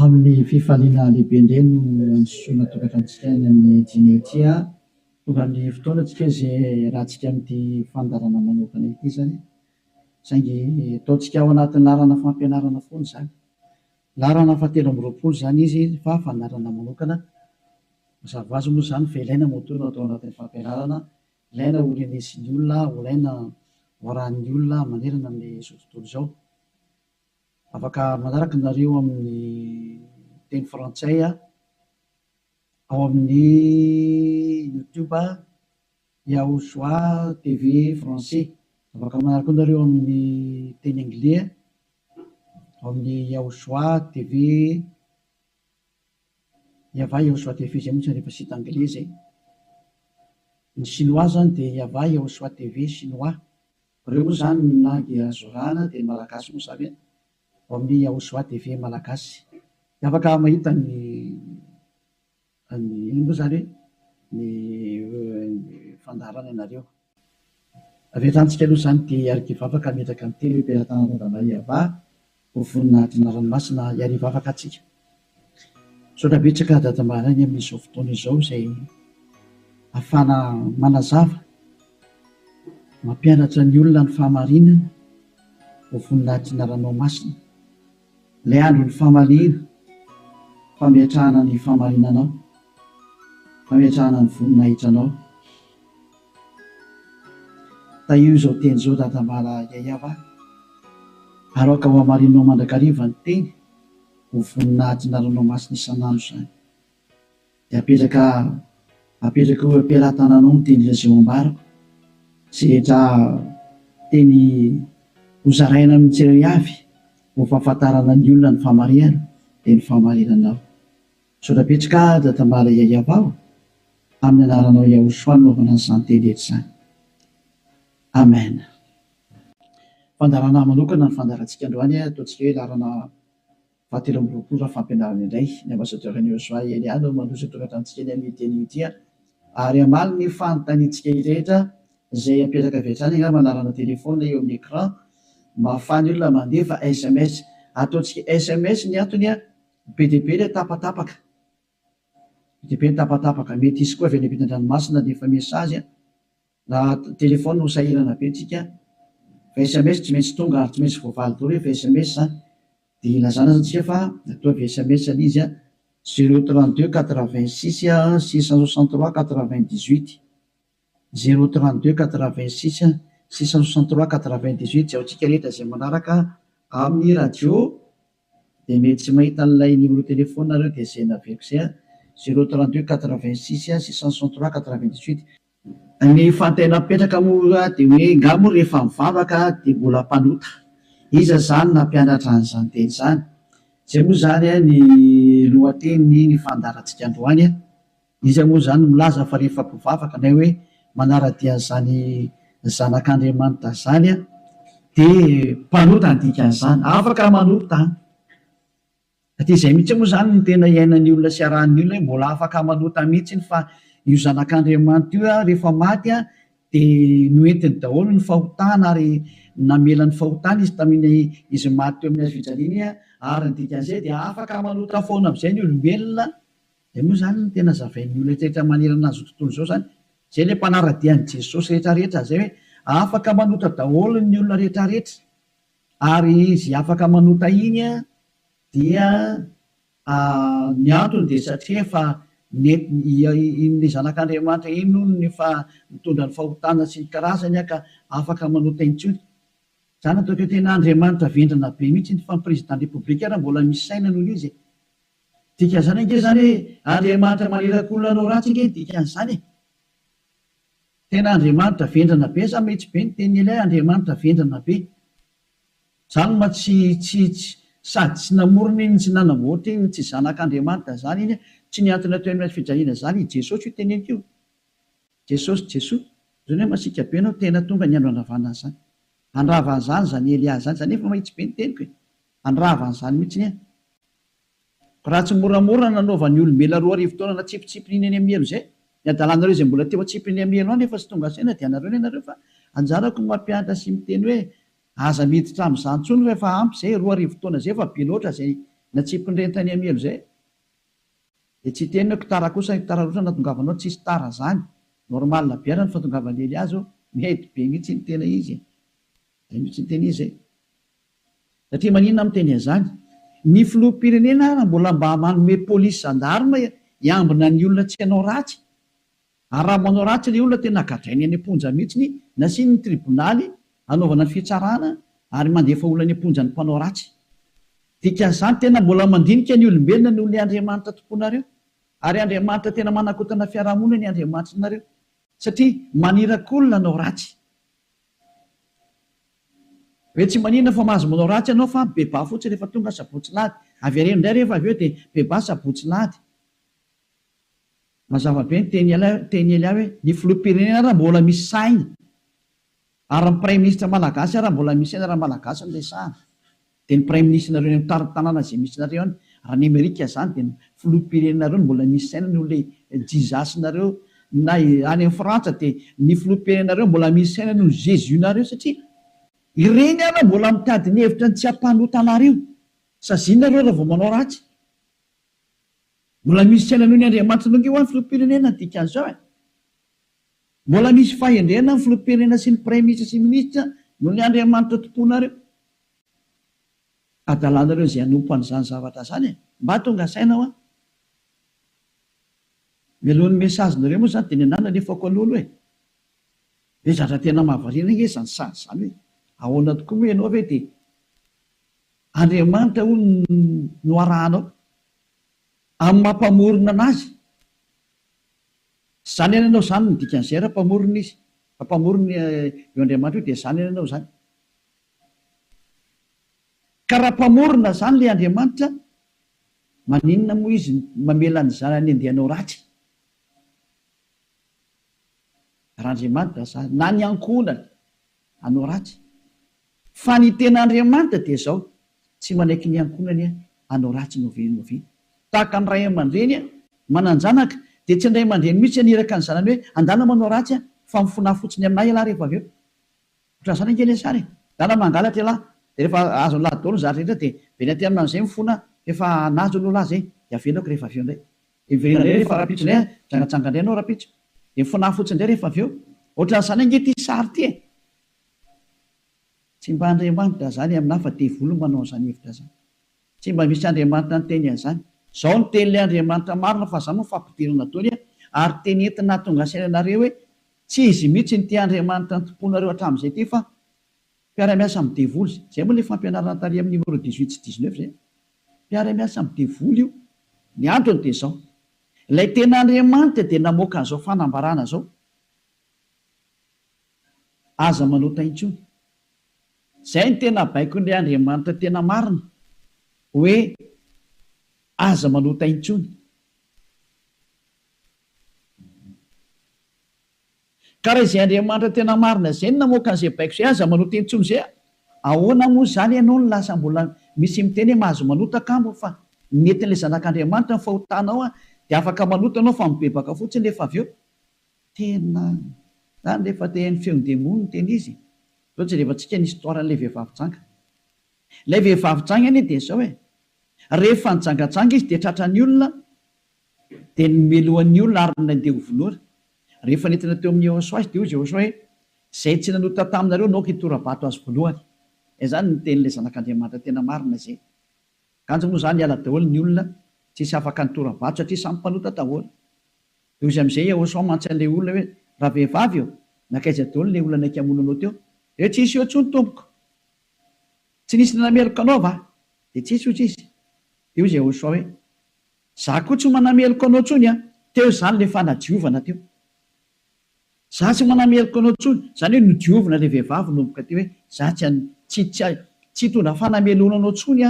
amin'ny fifaliana lehibe indray no ansoina tokatantsika ny amin'ny jinetia tonga amin'ny fotoanantsika izay rahantsika amin'ity fandarana manokana ity zany saingy ataontsika ao anatin'ny larana fampianarana foana zany larana fahatelo amby roapolo zany izy fa fandarana manokana mazava ho azy moa zany fa ilaina motorina atao anatin'ny fampianarana ilaina orenesin'ny olona ilaina hoarahan'ny olona manerana amin'izao tontolo izao afaka manaraka nareo amin'ny teny frantsay ao amin'ny youtube Yaoshua TV français afaka manaraka nareo amin'ny teny anglais ao amin'ny Yaoshua TV Yava Yaoshua TV zay mihitsy rehefa sita anglais zay ny chinois zany dia Yava Yaoshua TV chinois reo moa zany ny langy azorana dia malagasy moa zany ao amin'ny Yaoshua TV malagasy afaka mahita ny ino moa zany ny fandarana ianareo rehetransika aloha zany dia arikivavaka metraka amin'ny telo mpiara-tanana Yava ho voninahitry ny ranomasina iarivavaka atsika saotra betsaka dadamarany amin'izao fotoana izao izay ahafana manazava mampianatra ny olona ny fahamarinana ho voninahitry ny ranomasina ilay andro ny fahamaliana fametrahana ny fahamarinanao fametrahana ny voninahitranao ta io izao teny izao dadamala Yayava aroka ho hamarinanao mandrakariva ny teny ho voninahitry ny ranomasina isan'andro zany dia apetraka ho ampiaratananao ny teny izay ambarako sy rehetra teny hozaraina amin'ny tsirairay avy ho fahafantarana ny olona ny fahamarinana dia ny fahamarinanao saotra betsaka dadamala Yayava amin'ny anaranao Yaoshua naovana an'izany teny rehetra zany amen. Fandarana manokana ny fandarantsika androany ataontsika hoe larana fahatelo amby roapolo fampianarana indray ny ambassadeur-n'i Yaoshua Eliana mandroso tokatantsika ny amin'ny teny ity ary amaly ny fanontaniantsika rehetra izay apetraka avy hatrany angamba manarana telefona eo amin'ny écran mahafany olona mandefa SMS ataontsika SMS ny antony be dia be ilay tapatapaka be dia be ny tapatapaka mety isy koa avy any ampitan-dranomasina dia efa mesazy raha telefona ho sahirana be tsika fa SMS tsy maintsy tonga ary tsy maintsy voavaly daholo fa SMS dia ilazana zatsika fa atao avy SMS izy 032 86 663 98 032 86 663 98 zay aotsika rehetra izay manaraka amin'ny radio dia mety tsy mahita n'ilay numéro telefona nareo dia zay naveko izay 032 86 663 98 ny fantaina mipetraka moa dia hoe ngamo rehefa mivavaka dia mbola mpanota iza zany nampianatra an'izany teny zany zay moa zany ny lohateny ny fandarantsika androany izy moa zany milaza fa rehefa mpivavaka na hoe manara-dia zany zanak'Andriamanitra zany dia mpanota ny dikan'izany afaka manota satria izay mihitsy moa zany ny tena iainan'ny olona sy arahan'ny olona mbola afaka manota mihitsy fa io zanak'Andriamanitra io rehefa maty dia noentiny daholo ny fahotana ary namela ny fahotana izy tamin'ny izy maty teo amin'ny hazofijaliana ary ny dikan'izay dia afaka manota foana amin'izay ny olombelona dia moa zany ny tena zavain'ny olona rehetra manerana azy tontolo izao zany zay ilay mpanara-dian'i Jesosy rehetrarehetra zay hoe afaka manota daholo ny olona rehetrarehetra ary izy afaka manota iny dia ny antony dia satria efa in'ilay zanak'Andriamanitra iny no ny fa mitondra ny fahotana sy ny karazany ka afaka manota intsony zany ataoko hoe tena Andriamanitra vendrana be mihitsy ny fa président république raha mbola misy saina noho izy dikan'izany ange zany hoe Andriamanitra maneraka olona anao ratsy ange dikan'izany tena Andriamanitra vendrana be sa mihitsy be ny teny ilay Andriamanitra vendrana be zany ma tsy sady tsy namorona iny tsy nanamboatra iny tsy zanak'Andriamanitra zany iny tsy niantona teo amin'ny fijaliana zany Jesosy io teneniko io Jesosy zany hoe masika be anao tena tonga ny andro andravana zany andravana zany zany Elia zany zany efa mahitsy be ny teniko andravana zany mihitsy raha tsy moramora nanaovan'ny olombelona 2 arivo taona na tsipitsipinyny eny amielo zay ny adalanareo zay mbola teo atsipiny amielo any efa sy tonga saina dia anareo ny anareo fa anjarako ny mampianatra sy miteny hoe aza miditra amin'izany ntsony rehefa ampy zay 2 arivo taona zay fa be loatra zay na tsy mpindrentany amielo zay de tsy teny hoe tara kosa tara roatra natongavanao tsisy tara zany normal biara ny fatongavany azy mety be mihitsy ny tena izy mihitsy ny tena izy satria maninona amiteny an'izany ny filoham-pirenena raha mbola mba manome polisy zandarma hiambina ny olona tsy hanao ratsy ary raha manao ratsy le olona tena gadrainy any amponja mihitsy nasiny ny tribonaly anaovana ny fitsarana ary mandefa olona any amponja ny mpanao ratsy dikan'izany tena mbola mandinika ny olombelona ny olona Andriamanitra tomponareo ary Andriamanitra tena manakotana fiarahamonina ny Andriamanitra nareo satria manirakolona anao ratsy hoe tsy manina fa mahazo manao ratsy ianao fa beba fotsy rehefa tonga sabotsy lady avy areno indray rehefa avy eo dia beba sabotsy lady mazava be ny teny ely ahy hoe ny filoham-pirenena raha mbola misy saina ary ny prime ministre malagasy raha mbola misy saina raha malagasy ny resahana dia ny prime ministre nareo ny tanàna izay misy nareo any raha ny Amerika zany dia ny filoham-pirenenareo ny mbola misy saina no le jizasy nareo na any amin'ny Frantsa dia ny filoham-pirenenareo mbola misy saina no Jésus nareo satria ireny ara mbola mitady ny hevitra ny tsy hampanotana-reo sazinareo raha vao manao ratsy mbola misy saina noho ny Andriamanitra nonge ho any filoham-pirenena dikan'izao mbola misy fahendrena ny filoham-pirenena sy ny prime ministre sy ministra noho ny Andriamanitra tomponareo adalanareo izay hanompo an'izany zavatra zany mba tonga saina ho mialohan'ny mesazinareo moa zany dia ny anana nefako an'olo hoe zatra tena mahavariana nge zany sady zany hoe ahoana tokoa moa ianao ve dia Andriamanitra ho no arahanao amin'ny mampamorona anazy zany ianao zany ny dikan'izay raha mpamorona izy mpamorona eo Andriamanitra io dia zany ianao zany ka raha mpamorona zany le Andriamanitra maninona moa izy mamela ny zanany andehanao ratsy raha Andriamanitra zany na ny ankonany hanao ratsy fa ny tena Andriamanitra dia zao tsy manaiky ny ankonany hanao ratsy novi tahaka ny ray aman-dreny mananjanaka dia tsy indray aman-dreny mihitsy aniraka ny zanany hoe andana manao ratsy fa mifona fotsiny aminay ialahy rehefa avy eo ohatran' izany angeny sary dana mangalatra ialahy dia rehefa azo ny lahy daholo zatra rehetra dia veny aty amin'izay mifona efa nazo ny olahy zay dia avelako rehefa avy eo indray iverena indray rehefa rapitso indray jangatsanga indray anao rapitso dia mifona fotsiny indray rehefa avy eo ohatran'izany ange ty sary ty tsy mba Andriamanitra zany aminahy fa devolo manao an'izany hevitra zany tsy mba misy Andriamanitra ny teny an'izany zao ny tenyle Andriamanitra marina fa zany moa fampidirana taony ary teny entina tonga sainanareo hoe tsy izy mihitsy ny ty Andriamanitra ny tomponareo hatramin'izay ty fa mpiara-miasa amin'ny devoly zay moa le fampianarana tary amin'ny numéro 18 sy 19 zay mpiara-miasa amin'ny devoly io ny androny dia zao ilay tena Andriamanitra dia namoaka an'izao fanambarana zao aza manota intsony zay ny tena baiko n'ilay Andriamanitra tena marina hoe aza manota intsony ka raha izay Andriamanitra tena marina zay ny namoaka an'izay baiko zay aza manota intsony zay ahoana moa zany ianao ny lasa mbola misy miteny hoe mahazo manota kambo fa netin'ilay zanak'Andriamanitra ny fahotanao dia afaka manota anao fa mibebaka fotsiny rehefa avy eo tena zany rehefa tehan'ny feon-demony ny teny izy zao tsy rehefa-tsika ny histoiran'ilay vehivavy-janga ilay vehivavy-janga anie dia zao rehefa nijangatsanga izy dia tratra ny olona dia nomelohan'ny olona ary nandeha hovolora rehefa nentina teo amin'ny Jehosoa azy dia hoy Jehosoa hoe zay tsy nanota taminareo naoka hitora-bato azy voalohany zany ny tenyilay zanak'Andriamanitra tena marina zay kanjo moa zany hiala daholo ny olona tsisy afaka nitora-bato satria samy mpanota daholo dia izy amin'izay Jehosoa mantsan'ilay olona hoe raha vehivavy eo nakaiza daholo ilay olona naiky amonanao teo dia tsisy eo ntsony tompoko tsy nisy nanameloka anao va dia tsisy io tsisy dia hoy Jehosoa hoe za koa tsy manameloka anao ntsony teo zany le fanadiovana teo za tsy manameloka anao ntsony zany hoe nodiovina ilay vehivavy nomboka teo hoe za tsy tondra fanamelona anao ntsony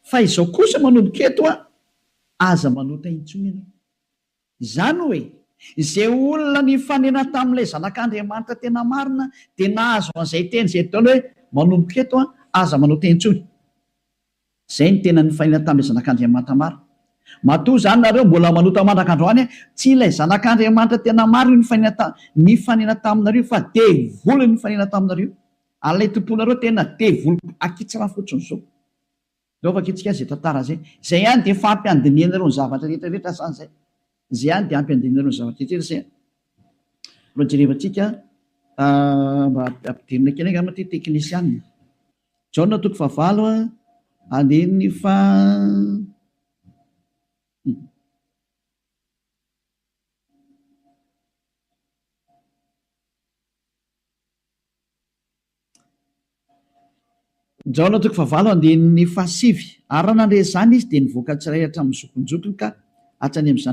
fa izao kosa manomboka eto aza manota intsony ianao izany hoe izay olona ny fanena tamin'ilay zanak'Andriamanitra tena marina dia nahazo an'izay teny izay taona hoe manomboka eto aza manota intsony zay ny tena ny fanena tamin'ilay zanak'Andriamanitra marina matoa zany nareo mbola manota mandrak'androany tsy ilay zanak'Andriamanitra tena marina ny fanena taminareo fa devoly ny fanena taminareo alay tomponareo tena devoly akitsira fotsiny zao Lovaka itsika zay tantara zay. Zay ihany dia fampiandiniana ireo ny zavatra rehetrarehetra sany zay. Zay ihany dia ampiandiniana ireo ny zavatra rehetrarehetra zay. Mba jerevantsika mba ampidirina kely angamba ty teknisianina. Jaona toko favalo andiny fa Jaona toko favalo andiny fahasivy. Ary raha nandre zany izy dia nivoaka tsiray hatramin'ny zokonjokony ka hatrany amin'ny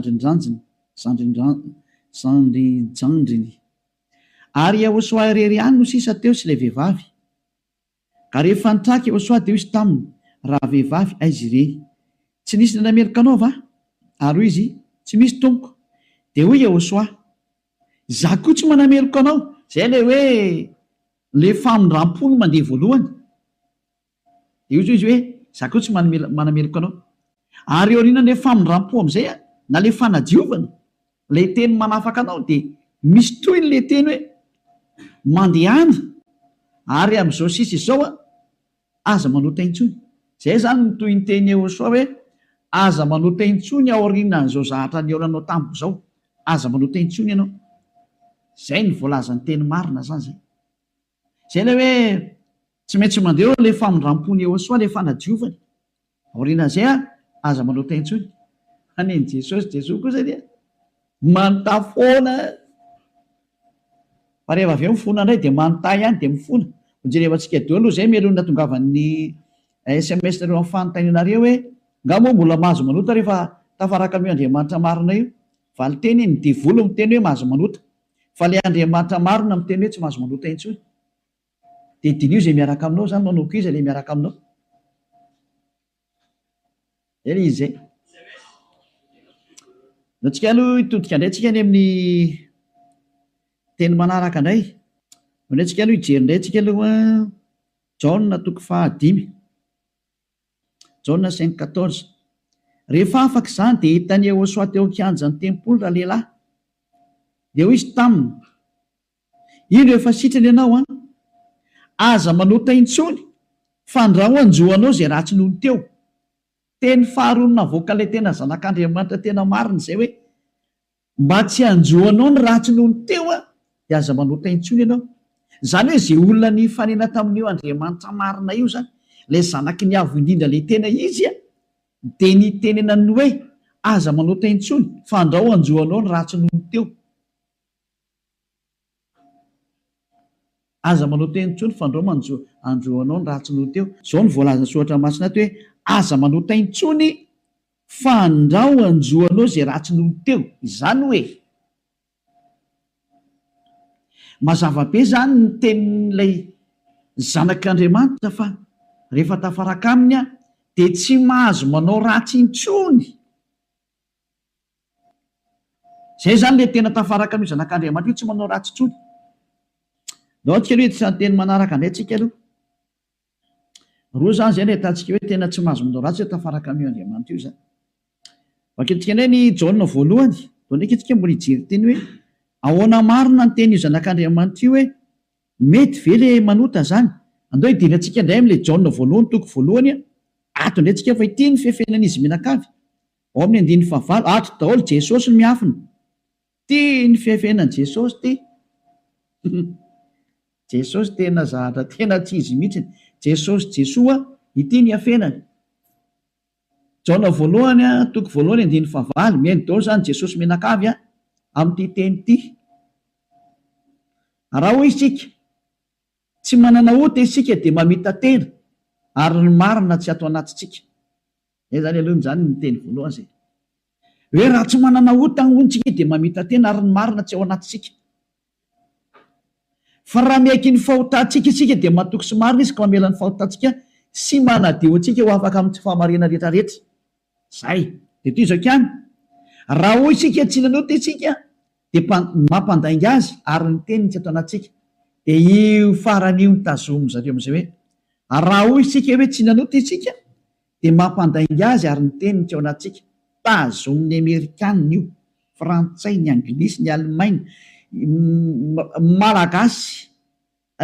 zandrinjandriny. Ary Yahosoa irery ihany no sisa teo sy ilay vehivavy. Ka rehefa nitraka Yahosoa dia izy taminy, raha vehivavy aiza ireny? Tsy nisy nanamerika anao va? Ary hoy izy, tsy misy tompoko. Dia hoy Yahosoa, za koa tsy manamerika anao. Zay le hoe le famindram-pony mandeha voalohany. Dia izy hoe za koa tsy manamerika anao. Ary eo aoriana le famindram-po amin'izay na le fanadiovana, le teny manafaka anao dia misy toy le teny hoe mandehana. Ary amin'izao sisa izao aza manota intsony. Zay zany no toy ny teny Yahosoa hoe aza manota intsony ao aorianan'izao zavatra niaonanao tamiko izao. Aza manota intsony ianao. Zay ny voalazan'ny teny marina zany zay. Zay le hoe tsy maintsy mandeha le famindram-pony Yahosoa le fanadiovany. Aorianan'izay aza manota intsony. Aneny Jesosy kosa dia manontany foana. Fa rehefa avy eo mifona indray dia manontany ihany dia mifona. Jerevantsika deo aloha zay melony natongavan'ny SMS nareo amin'ny fanontanianareo hoe ngamo mbola mahazo manota rehefa tafaraka amin'io Andriamanitra marina io. Valiteny ny divolo miteny hoe mahazo manota. Fa le Andriamanitra marina miteny hoe tsy mahazo manota intsony. Dia dinio zay miaraka aminao zany, manao koa izy ilay miaraka aminao. Zay izy zay. Antsika aloha hitodika indray tsika any amin'ny teny manaraka indray. Antsika aloha hijery indray tsika aloha Jaona toko fahadimy. Jaona 5:14. Rehefa afaka izany dia hitany Yahosoa teo an-kianjan'ny tempoly raha lehilahy. Dia hoy izy taminy, ino efa sitrany ianao aza manota intsony fa andraho anjoanao zay ratsy nohony teo. Teny faharoa navoaka ilay tena zanak'Andriamanitra tena marina izay hoe mba tsy anjoanao ny ratsy nohony teo dia aza manota intsony ianao. Zany hoe izay olona ny fanena tamin'io Andriamanitra marina io zany, ilay zanaky ny avo indrindra ilay tena izy dia ny tenenany hoe aza manota intsony fa andraho anjoanao ny ratsy nohony teo. Aza manota intsony fa andraho anjoanao ny ratsy nohony teo. Zao ny voalazana soratra masina ato hoe aza manota intsony fa andraho anjoanao izay ratsy nohony teo. Izany hoe mazava be zany ny tenin'ilay zanak'Andriamanitra fa rehefa tafaraka aminy dia tsy mahazo manao ratsy intsony. Zay zany le tena tafaraka amin'io zanak'Andriamanitra io, tsy manao ratsy intsony. Nao tsika aloha itsan'ny teny manaraka indray tsika aloha. Roa zany zay no ahitantsika hoe tena tsy mahazo manao ratsy tafaraka amin'io Andriamanitra io zany. Vakentsika indray ny Jaona voalohany. Dao ndraiky itsika mbola hijery teny hoe ahoana marina ny teny io zanak'Andriamanitra io hoe mety ve le manota zany. Andao hidirantsika indray amin'ilay Jaona voalohany toko voalohany. Ato indray tsika fa ity ny fiafenan'izy mianakavy. Ao amin'ny andiny fahavalo, ato daholo Jesosy no miafina. Ty ny fiafenan'i Jesosy ty. Jesosy tena zahatra tena tsy izy mihitsy. Jesosy Jesoa ity ny afenany. Jaona voalohany toko voalohany andiny fahavalo, mihaino daholo zany Jesosy mianakavy amin'ity teny ity. Raha hoy isika tsy manana ota isika dia mamita tena ary ny marina tsy ato anatintsika. Zay zany aloha zany ny teny voalohany zay. Hoe raha tsy manana ota ny ontsika dia mamita tena ary ny marina tsy ao anatintsika. Fa raha miaiky ny fahotantsika isika dia matoky sy marina izy ka mamela ny fahotantsika sy manadio antsika ho afaka amin'ny fahamarina rehetrarehetra. Zay. Dia toy izao ihany. Raha hoy isika tsy nanota isika dia mampandainga azy ary ny teniny tsy ato anatintsika. Dia io faran'io ny tazomy zareo amin'izay hoe raha hoy isika hoe tsy nanota isika dia mampandainga azy ary ny teniny tsy ao anatintsika. Tazomin'ny Amerikanina io, Frantsay, ny Anglisy, ny Alemaina, Malagasy,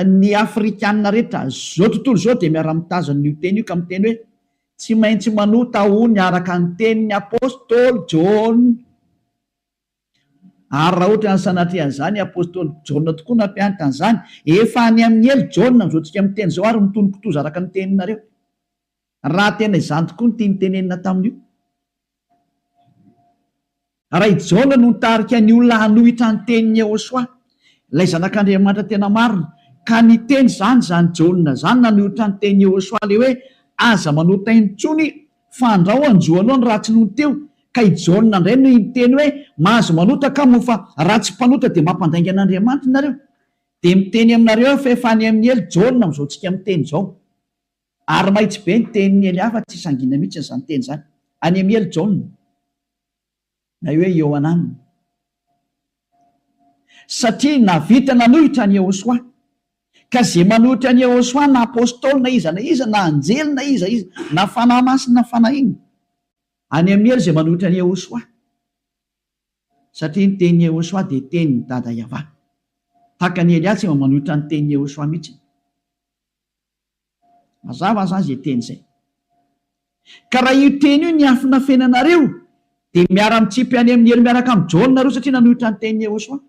ny Afrikanina rehetra zao tontolo zao dia miara-mitazana io teny io ka miteny hoe tsy maintsy manota ony araka ny tenin'ny apôstôly Jaona. Ary raha ohatra ny sanatrehan'izany apôstôly Jaona tokoa nampianatra an'izany, efa any amin'ny elo Jaona mizoatsika miteny zao ary mitonokitoza araka ny teninareo. Raha tena izany tokoa ny tiany tenenina tamin'io. Raha i Jaona no nitarika ny olona hanohitra ny tenin'ny Jehosoa, ilay zanak'Andriamanitra tena marina, ka ny teny zany Jaona zany nanohitra ny tenin'ny Jehosoa le hoe aza manota intsony fa andrao anjoanao ny ratsy noho teo. Ka i Jaona indray no miteny hoe mahazo manota ka mo fa ratsy mpanota dia mampandainga an'Andriamanitra nareo. Dia miteny aminareo fa efa any amin'ny elo Jaona mizoatsika miteny zao. Ary mahitsy be ny tenin'ny ely hafa tsy sangina mihitsy izany teny zany. Any amin'ny elo Jaona na hoe Ioanana. Satria navita nanohitra ny Jehosoa, ka zay manohitra ny Jehosoa na apôstôly na iza na anjely na iza na fanahy masina na fanahy iny, any amin'ny elo zay manohitra ny Jehosoa. Satria ny tenin'ny Jehosoa dia tenin'ny dada Yahva. Tahaka ny Elia tsy manohitra ny tenin'ny Jehosoa mihitsy. Mazava zany zay teny zay. Ka raha io teny io ny afina fenanareo dia miara-mitsipy any amin'ny elo miaraka amin'ny Jaona nareo satria nanohitra ny tenin'ny Jehosoa.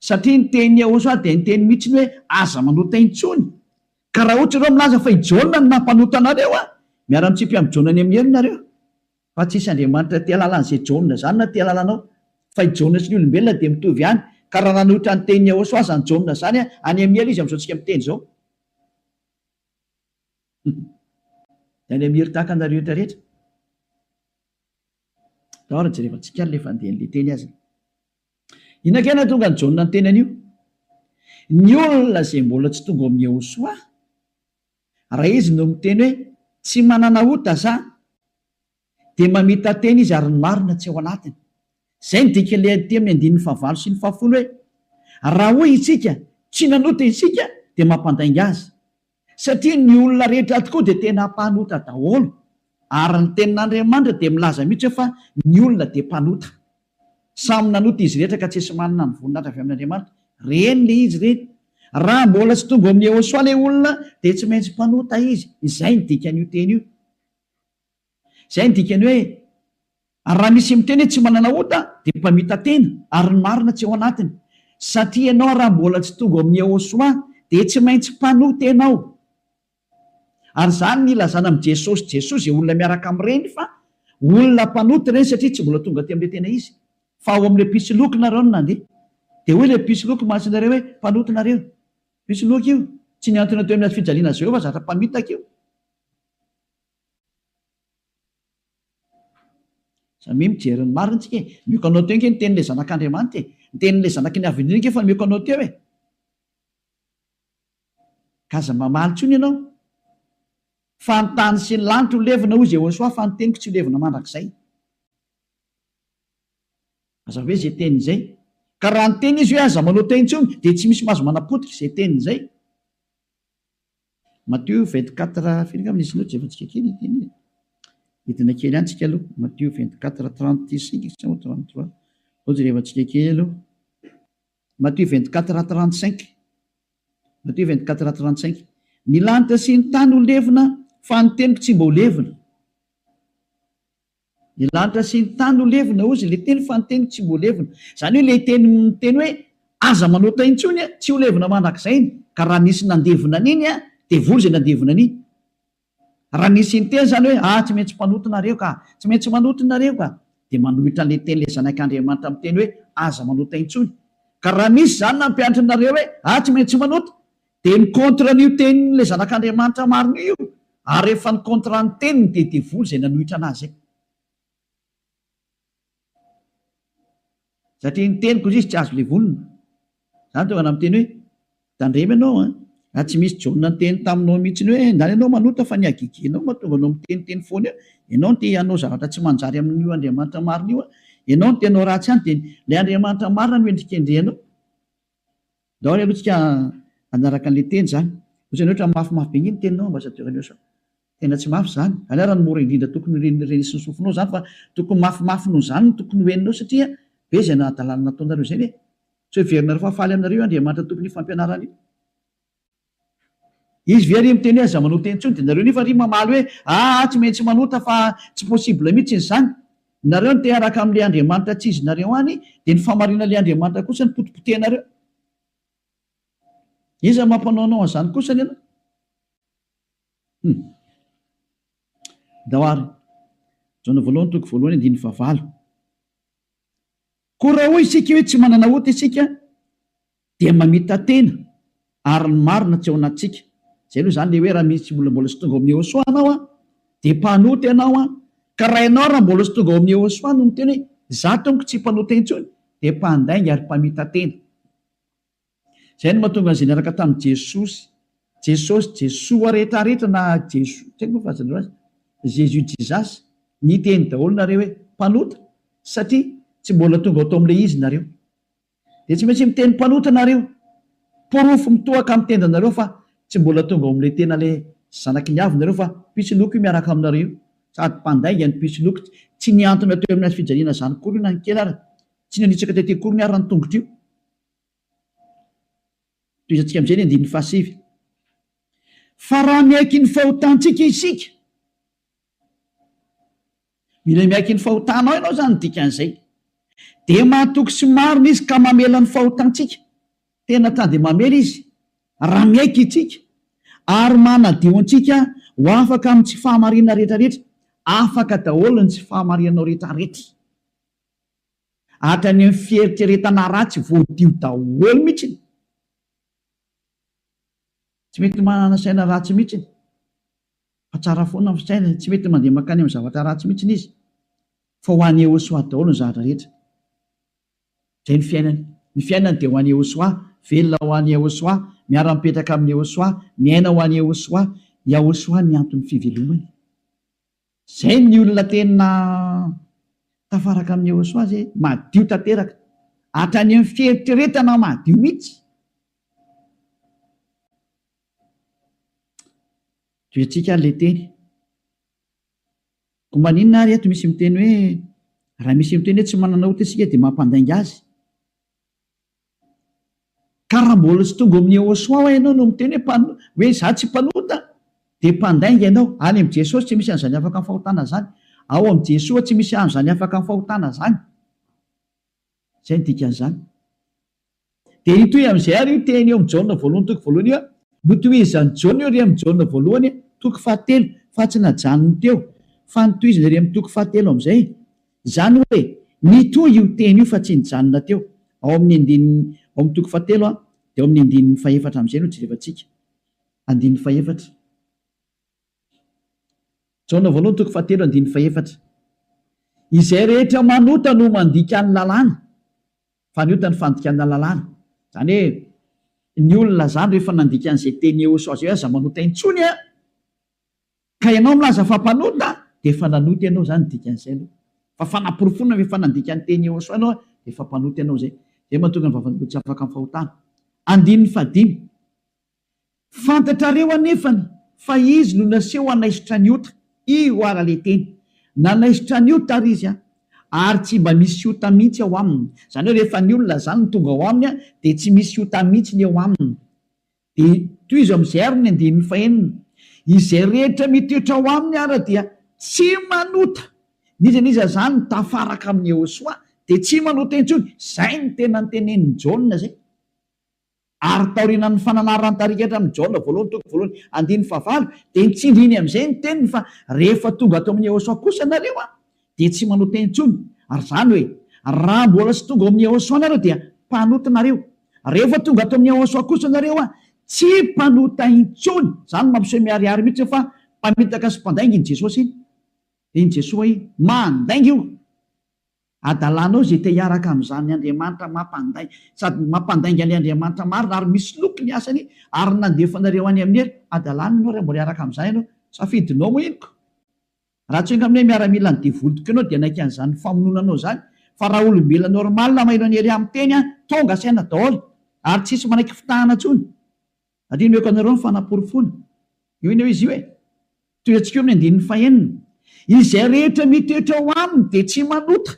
Satria ny tenin'ny Jehosoa dia ny teny mihitsy hoe aza manota intsony. Ka raha ohatra ireo milaza fa i Jaona no nampanota anareo, miara-mitsipy amin'ny Jaona any amin'ny elo nareo. Fa tsisy Andriamanitra tia lalan'izay Jaona zany na tia lalanao. Fa i Jaona sy ny olombelona dia mitovy ihany. Ka raha nanohitra ny tenin'ny Jehosoa zany Jaona zany, any amin'ny elo izy amin'izao tsika miteny zao. Any amin'ny elo tahaka anareo rehetra rehetra. Dahoara jerevantsika ny le fandehan'le teny azy. Inakena tonga ny Jaona ny teny an'io? Ny olona izay mbola tsy tonga amin'ny Jehosoa, raha izy no miteny hoe tsy manana ota za, dia mamita teny izy ary ny marina tsy ao anatiny. Izay ny dika ilay aty amin'ny 9:9 sy 10 hoe raha hoy isika tsy nanota isika dia mampandainga azy. Satria ny olona rehetra tokoa dia tena mpanota daholo. Ary ny tenin'Andriamanitra dia milaza mihitsy fa ny olona dia mpanota. Samy nanota izy rehetra ka tsy esy manana ny voninahitra avy amin'Andriamanitra. Reny le izy reny. Raha mbola tsy tonga amin'ny Jehosoa ilay olona dia tsy maintsy mpanota izy. Izay ny dikan'io teny io. Izay ny dikany hoe raha misy miteny hoe tsy manana ota dia mpamita tena ary ny marina tsy ao anatiny. Satria ianao raha mbola tsy tonga amin'ny Jehosoa dia tsy maintsy mpanota ianao. Ary zany ny ilazana amin'i Jesosy izay olona miaraka amin'ireny fa olona mpanota ireny satria tsy mbola tonga aty amin'ilay tena izy. Fa ao amin'ilay pisoloky nareo no nandeha. Dia hoe ilay pisoloky mahatsinareo hoe mpanota nareo. Pisoloky io tsy niantona teo amin'ny fijaliana Jehova zatra mpamitaka io. Samy mijery ny marina tsika. Mioka anao teo ny tenin'ilay zanak'Andriamanitra. Ny tenin'ilay zanaky ny avindrina fa mioka anao teo e. Kaza mamaly tsony ianao. Fa ny tany sy ny lanitra ho levina hoy Jehosoa fa ny teniko tsy ho levina mandrakizay. Aza hoe izay teny izay. Ka raha ny teny izy hoe aza manota intsony dia tsy misy mahazo manapotika izay teny izay. Matthieu 24 firinga amin'ny isinao jevantsika kely teny. Hidina kely ihany tsika aloha. Matthieu 24:35 sa 33. Ao jerevantsika kely aloha. Matthieu 24:35. Matthieu 24:35. Ny lanitra sy ny tany ho levina fa ny teniko tsy mba ho levina. Ny lanitra sy ny tany ho levina ozy ilay teny fa ny teniko tsy mba ho levina. Izany hoe ilay teny hoe aza manota intsony tsy ho levina mandrakizay. Ka raha nisy nandevina n'iny dia vory izay nandevina n'iny. Raha nisy ny teny zany hoe tsy maintsy mpanota nareo ka, tsy maintsy manota nareo ka, dia manohitra an'ilay teny ilay zanak'Andriamanitra amin'ny teny hoe aza manota intsony. Ka raha misy zany nampianatra nareo hoe tsy maintsy manota, dia ny kontra n'io tenin'ilay zanak'Andriamanitra marina io. Ary rehefa ny kontra ny teniny dia devoly izay nanohitra anazy. Satria ny teniko izy tsy azo levolina. Zany tonga amin'ny teny hoe tandremy ianao tsy misy Jaona ny teny taminao mihitsy ny hoe ndany ianao manota fa ny agigianao mahatonga anao miteniteny foana eo. Ianao no te hanao zavatra tsy manjary amin'io Andriamanitra marina io. Ianao no te hanao ratsy ihany dia ilay Andriamanitra marina no endrikendrehanao. Daholo aloha tsika anaraka an'ilay teny zany. Ohatrany ohatra mafimafy be ny teninao ambassadeur Eliosa. Tena tsy mafy zany. Alea raha ny mora indrindra tokony renisy sofinao zany fa tokony mafimafy noho zany no tokony hoeninao satria be izay nahadalana nataonareo izay hoe tsy ho heverinareo fa faly aminareo Andriamanitra tokony fampianarana io. izy very miteny hoe aza manota intsony de nareo nefa ry mamaly hoe tsy maintsy manota fa tsy possible mihitsy ny zany nareo ny te araka am'le andriamanitra tsy izy nareo any de ny famarina le andriamanitra kosa ny potipotenareo iza mampanaonao an'izany kosa ny anao daoary jona voalohany toko voalohany andiny favalo ko raha hoy isika hoe tsy manana ota isika dia mamita tena ary ny marina tsy ao anatsika zay aloha zany le hoe raha misy mbola sy tonga ao amin'ny Ehosoa anao de mpanota ianao ka raha ianao raha mbola sy tonga ao amin'ny Ehosoa no miteny hoe za tompoko tsy mpanota intsony de mpandainga ary mpamita tena zay no mahatonga an'izay niaraka tamin'i Jesoa rehetrarehetra na Jésus Jesus niteny daholo nareo hoe mpanota satria tsy mbola tonga atao amin'le izy nareo de tsy maintsy miteny mpanota nareo porofo mitohaka amin'ny tenda nareo fa tsy mbola tonga ao amin'le tena le zanaky ny avy nareo fa pisiloko io miaraka aminareo sady mpandainga ny pisiloko tsy niantona teo amin'ny azy fijaliana zany kory io na ny kely ary tsy nanitsaka tete kory ny ary ny tongotro io toizantsika am'izay ny andin'ny fahasivy fa raha miaiky ny fahotantsika isika mila miaiky ny fahotanao ianao zany dikan'izay de mahatoky sy marina izy ka mamela ny fahotantsika tena tany de mamela izy raha miaiky itsika ary manadio antsika ho afaka amin'ny tsy fahamarina rehetrarehetra afaka daholo ny tsy fahamarinanao rehetrarehetra hatrany amin'ny fieritreretana ratsy voadio daholo mihitsiny tsy mety manana saina ratsy mihitsiny fa tsara foana ny saina tsy mety mandeha makany amin'ny zavatra ratsy mihitsiny izy fa ho an'ny Ehosoa daholo ny zavatra rehetra zay ny fiainany de ho an'ny Ehosoa velona ho an'ny Ehosoa miara-mipetraka amin'ny Ehosoa miaina ho an'ny Ehosoa Ehosoa ny antony fivelomany zay ny olona tena tafaraka amin'ny Ehosoa zay madio tanteraka hatrany amin'ny fieritreretana madio mihitsy toetsika le teny ko maninona ary eto misy miteny hoe raha misy miteny hoe tsy manana ota isika de mampandainga azy ka raha mbola sy tonga amin'ny Ehosoa ho ianao no miteny hoe za tsy mpanota de mpandainga ianao any am' Jesosy tsy misy an'izany afaka amin'ny fahotana zany ao am' Jesoa tsy misy an'izany afaka amin'ny fahotana zany zay ny dikan'izany de itoy am'izay ary io teny eo am' Jaona voalohany toko voalohany io notoizany Jaona io ry am' Jaona voalohany toko fahatelo fa tsy najanony teo fa nitoizany ry am' toko fahatelo am'izay zany hoe nitoy io teny io fa tsy nijanona teo ao amin'ny andininy ao amin'ny toko fahatelo de ao amin'ny andininy fahefatra am'izay no jerevantsika andininy fahefatra Jaona voalohany toko fahatelo andininy fahefatra izay rehetra manota no mandika ny lalàna fa ny ota ny fandikana lalàna zany hoe ny olona zany rehefa nandika an'izay teny Ehosoa zay aza manota intsony ka ianao milaza fa mpanota de efa nanota ianao zany dikan'izay aloha fa fanaporofonina rehefa nandika ny teny Ehosoa ianao de efa mpanota ianao zay mahatonga ny vavany tsy afaka amin'ny fahotana andininy fadimy fantatrareo anefany fa izy no naseho anaisitra ny ota io ara le teny nanaisitra ny ota ary izy ary tsy mba misy ota mihitsy ao aminy zany hoe rehefa ny olona zany ny tonga ao aminy de tsy misy ota mihitsy ny ao aminy de toy izy am'izay ary ny andininy fahenina izay rehetra mitoetra ao aminy ara dia tsy manota nizaniza zany tafaraka amin'ny Ehosoa de tsy manota intsony zay ny tena ny tenen'ny Jaona zay ary taorina ny fananarany tarikatra amin'ny Jaona voalohany toko voalohany andininy fahavalo de nitsindriny am'izay ny teniny fa rehefa tonga atao amin'ny Ehosoa kosa nareo de tsy manota intsony ary zany hoe raha mbola sy tonga ao amin'ny Ehosoa nareo dia mpanota nareo rehefa tonga atao amin'ny Ehosoa kosa nareo tsy mpanota intsony zany mampiseho miariary mihitsy fa mpamitaka sy mpandainga iny Jesosy iny de iny Jesoa iny mandainga io adalanao zay te hiaraka am'izany Andriamanitra mampandainga sady mampandainga ny Andriamanitra marina ary misy loko ny asany ary nandefanareo any amin'ny hery adalana ianao raha mbola hiaraka am'izany ianao safidinao mo inoko raha tsy inga amin'y hoe miara-mila ny devolotiko ianao dia naika an'izany famononanao zany fa raha olombelona normal maheno any ery amin'ny teny tonga saina daholo ary tsisy manaiky fitahana tsony adiny meko anareo ny fanaporofona io iny eo izy io hoe toy atsika eo amin'ny andininy fahenina izay rehetra mitoetra ao aminy de tsy manota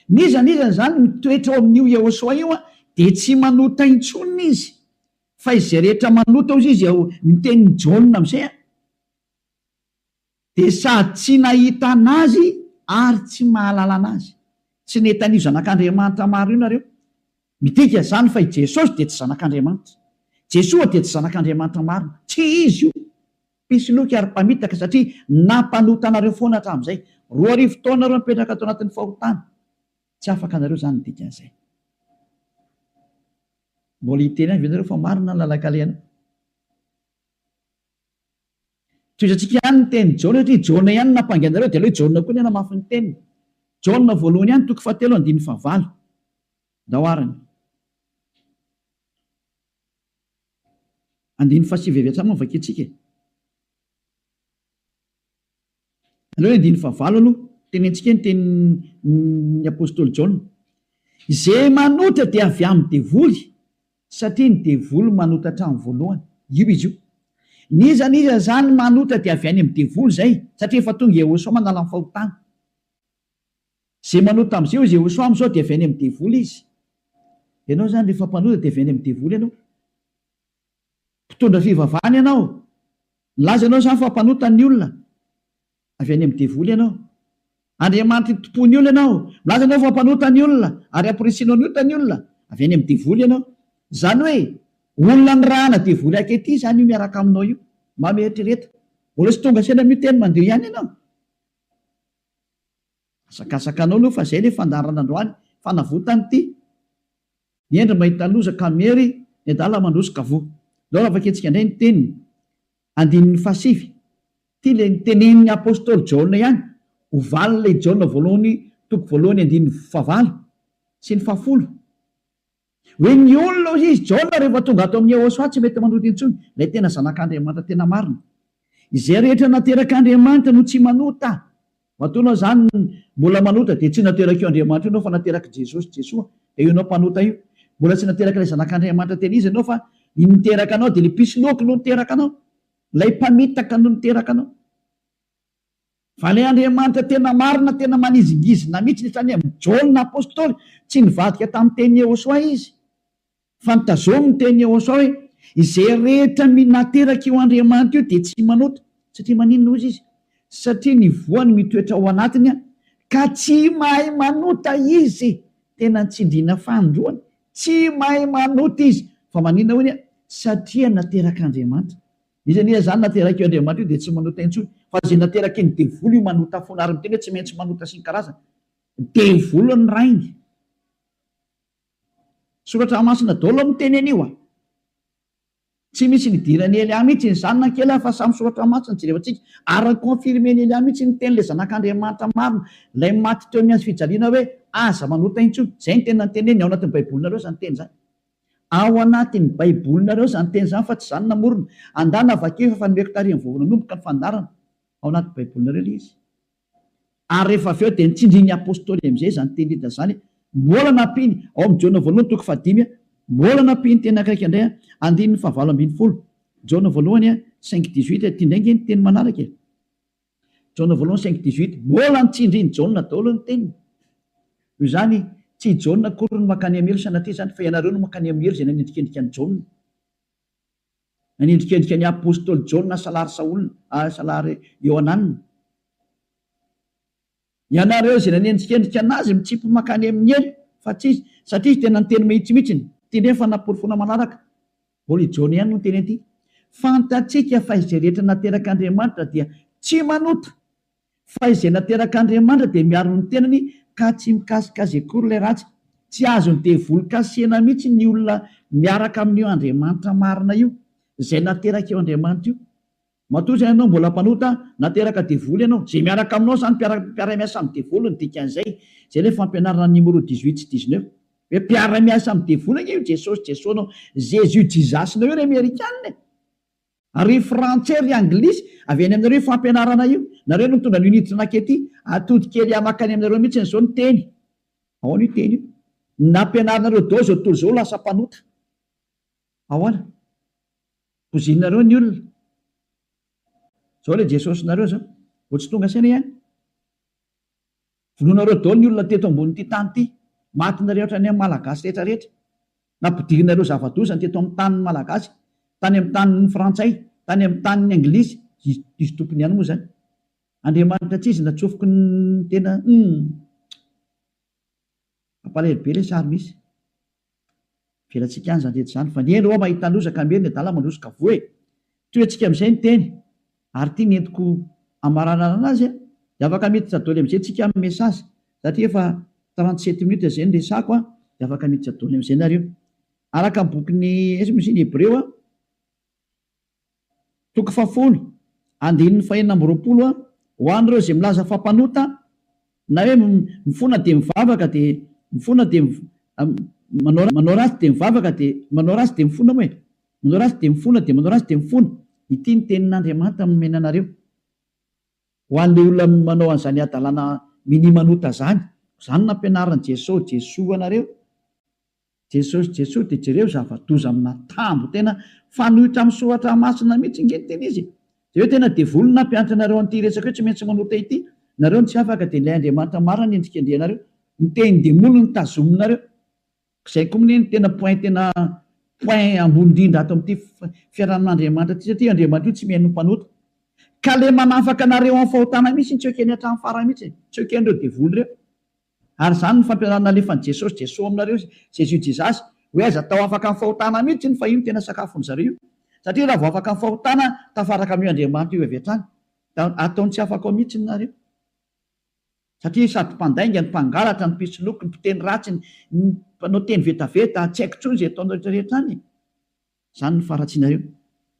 nizany zany mitoetra ao amin'io Ehosoa io de tsy manota intsony izy fa izay rehetra manota ozy izy ao niteny Jaona am'izay de sady tsy nahita anazy ary tsy mahalala anazy. Tsy netan'io zanak'Andriamanitra maro io nareo midika zany fa i Jesosy de tsy zanak'Andriamanitra, Jesoa de tsy zanak'Andriamanitra marina, tsy izy io. Pisoloky ary mpamitaka satria nampanota anareo foana hatramin'izay. 2 taona reo mipetraka ato anatin'ny fahotana, tsy afaka anareo zany midika an'izay. Mbola hiteny any venareo fa marina ny lalakaleana. Toizatsika ihany ny teny Jaona satria Jaona ihany nampangenareo de aloha Jaona koa ny namafy ny teniny. Jaona voalohany ihany 7:9 daoarany 9:7 moa vakitsika. Aloha 9:5 aloha tenentsika ny tenin'ny apôstôly Jaona. Izay manota dia avy amin'ny devoly satria ny devoly manota hatramin'ny voalohany. Io izy io. Niza zany manota dia avy any amin'ny devoly zay satria efa tonga Jehosoa manala ny fahotana. Zay manota am'izay io Jehosoa am'izao dia avy any amin'ny devoly izy. Ianao zany rehefa mpanota dia avy any amin'ny devoly ianao. Mpitondra fivavahana ianao. Milaza ianao zany fa mpanota ny olona. Avy any amin'ny devoly ianao. Andriamanitra tompony olona ianao. Milaza ianao fa mpanota ny olona ary amporisina ny ota ny olona. Avy any amin'ny devoly ianao. Zany hoe olona ny rahana devoly akety zany io miaraka aminao io. Mametrereta. Mbola tsy tonga sena miteny mandeha ihany ianao. Asakasakanao aloha fa zay le fandarana androany fanavotany ity. Niendry mahita loza kamery ny adala mandroso kavoa. Dao avaketsika indray ny teniny 9:7. Ty le nitenenin'ny apôstôly Jaona ihany. Ovaly le Jaona voalohany 9:9 sy ny 10. Hoe ny olona ozy izy Jaona rehefa tonga ato amin'ny Jehosoa tsy mety manota intsony. Ilay tena zanak'Andriamanitra tena marina. Izay rehetra naterak'Andriamanitra no tsy manota. Matoanao zany mbola manota dia tsy nateraka io Andriamanitra ianao fa nateraka Jesosy Jesoa. Dia io anao mpanota io. Mbola tsy nateraka ilay zanak'Andriamanitra tena izy ianao fa niteraka anao dia ilay pisoloky no niteraka anao. Ilay mpamitaka no niteraka anao. Fa ilay Andriamanitra tena marina tena manizingizina mihitsy netrany amin'ny Jaona apôstôly tsy nivadika tamin'ny teny Jehosoa izy. Fa nitazomy ny teny Jehosoa hoe izay rehetra nateraka io Andriamanitra io dia tsy manota. Satria maninona ozy izy? Satria ny voany mitoetra ao anatiny ka tsy mahay manota izy. Tena nitsindriana fandroany. Tsy mahay manota izy. Fa maninona hoy satria nateraka Andriamanitra. Izy zany nateraka io Andriamanitra io dia tsy manota intsony. Fa zay nateraka ny devoly io manota foana ary miteny hoe tsy maintsy manota sy ny karazana. Devoly ny rainy. Soratra masina daholo miteny anio. Tsy misy nidirany Elia mihitsy ny zanona kely fa samy soratra masina jerevantsika. Ary konfirmeny Elia mihitsy ny teny le zanak'Andriamanitra marina. Ilay maty teo amin'ny azy fijaliana hoe aza manota intsony. Zay ny tena teneny ao anatin'ny baibolinareo zany teny zany. Ao anatin'ny baibolinareo zany teny zany fa tsy zany namorona. Andana vakeo fa nomeko tarihan'ny voavonanomboka ny fandarana. Ao anatin'ny baibolinareo le izy. Ary rehefa avy eo dia nitsindrin'ny apôstôly amin'izay zany teny hita zany. Mbola nampiny ao amin'ny Jaona voalohany 5:5 mbola nampiny teny akaiky indray 9:9 Jaona voalohany 5:18 ty indraingy ny teny manaraka. Jaona voalohany 5:18 mbola nitsindrin'ny Jaona daholo ny teniny. Io zany tsy Jaona akory no makany amelo sanatria zany fa ianareo no makany amelo izay nanendrikendrika ny Jaona. Nanendrikendrika ny apôstôly Jaona salary Saolina, salary Ioanana. Ianareo izay nanendrikendrika anazy mitsipy makany amin'ny elo fa tsy izy satria tena ny teny mihitsymihitsiny. Ty ndray fa namporifoana manaraka. Mbola i Jaona ihany no teny aty. Fantatsika fa izay rehetra nateraka Andriamanitra dia tsy manota. Fa izay nateraka Andriamanitra dia miaro ny tenany ka tsy mikasikazy akory ilay ratsy. Tsy azony devoly kasihana mihitsy ny olona miaraka amin'io Andriamanitra marina io. Izay nateraka io Andriamanitra io. Matoa zany ianao mbola mpanota nateraka devoly ianao. Zay miaraka aminao zany mpiara-miasa amin'ny devoly ny dikan'izay. Zay ilay fampianarana numéro 18 sy 19. Hoe mpiara-miasa amin'ny devoly io Jesosy Jesosnao. Jésus jizasinao io ry Amerikanina. Ary frantsay ry anglisy avy any aminareo fampianarana io. Nareo no mitondra l'unité nakety atody kely amakany aminareo mihitsy n'izao ny teny. Ao ny teny io. Nampianarana dao zao tontolo zao lasa mpanota. Ahoana? Pozinareo ny olona. Zao le Jesosy nareo zao. Vao tsy tonga saina ihany. Vonoanareo dao ny olona teto ambony ity tany ity. Matinareo ohatrany amin'ny malagasy rehetra rehetra. nampidirinareo zavadosany teto amin'ny tany malagasy, tany amin'ny tanin'ny frantsay, tany amin'ny tanin'ny anglisy, izy tompony ihany moa zany. Andriamanitra tsy izy natsofoko ny tena ampalahelo be le sary misy velatsika any zany rehetra zany, fa ny eny ao mahita losaka meny adala mandrosika voe toetsika amin'izay ny teny ary tia ny entiko amaranana anazy de afaka miditra daholo amin'izay tsika amin'ny mesazy satria efa 37 minutes zay ny resako de afaka miditra daholo amin'izay nareo araka ny bokyny esy Hebreo toko 10 andininy 420 ho an'ireo zay milaza fampanota na hoe mifona de mivavaka de mifona de manao ratsy de mivavaka de manao ratsy de mifona moa manao ratsy de mifona de manao ratsy de mifona. Ity ny tenin'Andriamanitra nomena anareo ho an'le olona manao an'izany adalana minimanota zany nampianaran'i Jesoa anareo. Jesosy de jereo zava-doza amina tambo tena fanohitra amin'ny soratra masina mihitsy ingeny teny izy de hoe tena devolona nampianatra anareo an'ity resaka hoe tsy maintsy manota ity nareo ny tsy afaka de ilay Andriamanitra marina ny endrika andrianareo ny teny demono ny tazominareo izay koa mineny tena point ambony indrindra ato amin'ity fiarahan'Andriamanitra ty satria Andriamanitra io tsy mihaino mpanota ka le manafaka anareo amin'ny fahotana mihitsy tsy ekeny hatramin'ny farany mihitsy tsy eken'ireo devoly reo ary zany ny fampianarana alefan'i Jesosy aminareo Jesus hoe aza tao afaka amin'ny fahotana mihitsy ny fa io tena sakafony zareo satria raha vao afaka amin'ny fahotana tafaraka amin'io Andriamanitra io avy hatrany ataony tsy afaka ao mihitsy nareo satria sady mpandainga ny mpangalatra ny mpisoloky ny mpiteny ratsy ny mpanao teny vetaveta tsy haiko tsony zay ataonao rehetrarehetra any zany ny faratsianareo.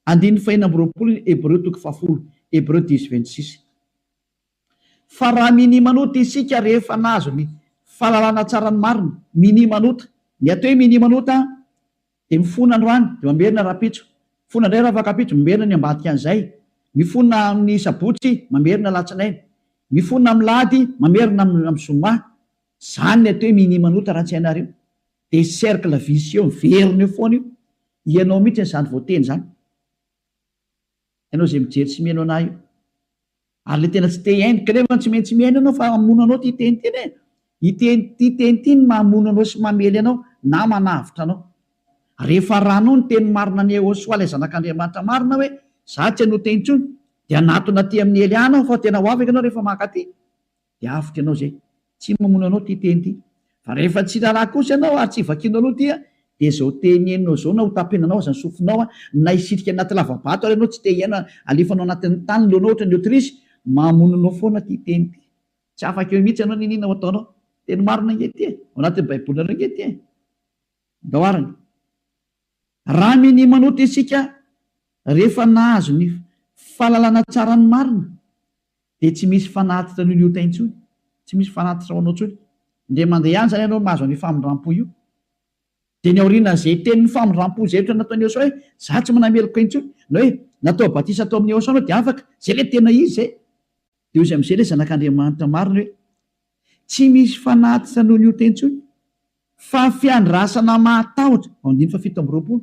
Andininy 420 Hebreo toko 10 Hebreo 10:26 fa raha minimanota isika rehefa nazo ny fahalalana tsara ny marina minimanota ny atao hoe minimanota de mifona androany de mamerina rapitso mifona indray raha afaka pitso mamerina ny ambadika an'izay mifona amin'ny sabotsy mamerina latsinainy mifona amin'ny lahady mamerina amin'ny zoma zany ny atao hoe minimanota raha tsy hainareo de cercle vicieux verina eo foana io ianao mihitsy n'izany voateny zany ianao zay mijery sy mihaino anahy io ary le tena tsy te hainy kanefa tsy maintsy mihaino anao fa mamono anao ty teny teny ty teny ty ny mamono anao sy mamely anao na manavitra anao rehefa ranao ny teny marina ny Ehosoa ilay zanak'Andriamanitra marina hoe za tsy hanao teny intsony de anatona ty amin'ny Eliana fa tena ho afaka ianao rehefa maka ty de afitra ianao zay tsy mamono anao ty teny ty fa rehefa tsy lalà kosa ianao ary tsy vakianao anao ty de zao teny enao zao na ho tapenanao aza ny sofinao na isitrika anaty lavabato ary ianao tsy te hiaina alefanao anatin'ny tany leonao ohatra ny Aotrisy mamono anao foana ty teny ty tsy afaka eo mihitsy ianao ninina ho ataonao teny marina nge ty ao anatin'ny baibolinareo nge ty daoarany raha minimanota isika rehefa nahazo ny fahalalana tsara ny marina de tsy misy fanatitra noho ny ota intsony tsy misy fanatitra ho anao ntsony nde mandeha any zany ianao mahazo ny famindrampo io de ny aoriana zay tenin'ny famindrampo zay ohatra nataony Ehosoa hoe za tsy manameloko intsony na hoe natao batisa atao amin'ny Ehosoa anao de afaka zay le tena izy zay de ozy amin'izay le zanak'Andriamanitra marina hoe tsy misy fanatitra noho ny ota intsony fa fiandrasana mahatahotra andiny fa 7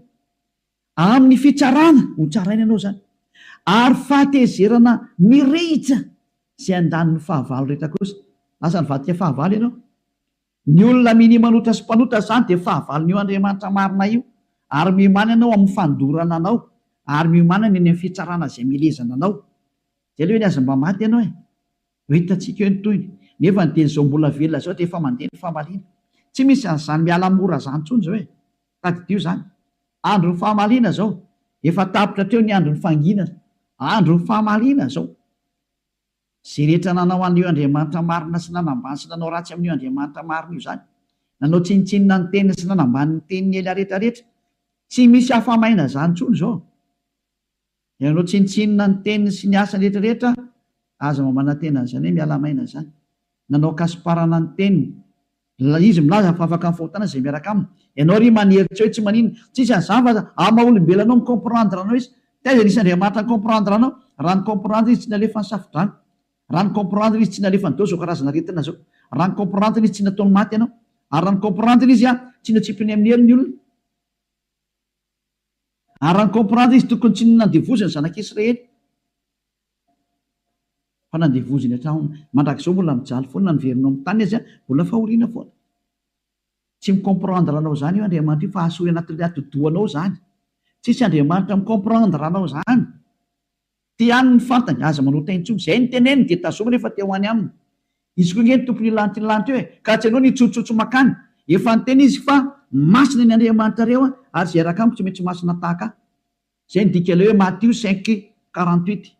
amin'ny fitsarana ho tsaraina ianao zany ary fahatezerana mirehitra zay andaniny fahavalo rehetra kosa lasa nivadika fahavalo ianao ny olona minimanota sy mpanota zany de fahavalon'io Andriamanitra marina io ary miomana anao amin'ny fandorana anao ary miomana ny amin'ny fitsarana zay milezana anao zay le hoe ny aza mba maty ianao ho hitatsika eo ny toyny nefa ny teny zao mbola velona zao de efa mandeha ny fahamaliana tsy misy an'izany miala mora zany tsony zao tadidio zany andro ny fahamaliana zao efa tapitra teo ny andro ny fanginana andro ny fahamaliana zao zay rehetra nanao an'io Andriamanitra marina sy nanambany sy nanao ratsy amin'io Andriamanitra marina io zany nanao tsinitsinina ny teniny sy nanambany ny teniny ela rehetrarehetra tsy misy hafamaina zany tsony zao nanao tsinitsinina ny teniny sy ny asany rehetrarehetra aza mamana tena zany hoe miala maina zany nanao kasiparana ny teniny izy milaza fa afaka nyfahotana zay miaraka aminy ianao ry maneritra hoe tsy manina tsisy an'izany fa amaolombelanao micomprendre anao izy taiza nisy Andriamanitra ny comprendre anao raha ny comprendre izy tsy nalefa ny safidrano raha ny comprendre izy tsy nalefa ny dao zao karazana retina zao raha ny comprendre izy tsy nataony maty ianao ary raha ny comprendre izy tsy natsipiny amin'ny helo ny olona ary raha ny comprendre izy tokony tsy nandevoziny zanak'Israely fa nandevoziny hatrany mandrakizao mbola mijaly foana na niverinao amin'ny tany izy mbola fahoriana foana tsy micomprendre anao zany io Andriamanitra io fa asoy anatin'ilay atodoanao zany. Tsisy Andriamanitra micomprendre anao zany. Ty ihany ny fantany aza manotaintsony zay niteneny dia tazoma rehefa te ho any aminy. Izy koa ngeny tompony lanitra io ka tsy ianao nitsotsotso makany. Efa niteny izy fa masina ny Andriamanitra reo ary zay raka amiko tsy maintsy masina tahaka. Zay ndika ilay hoe Matthieu 5:48.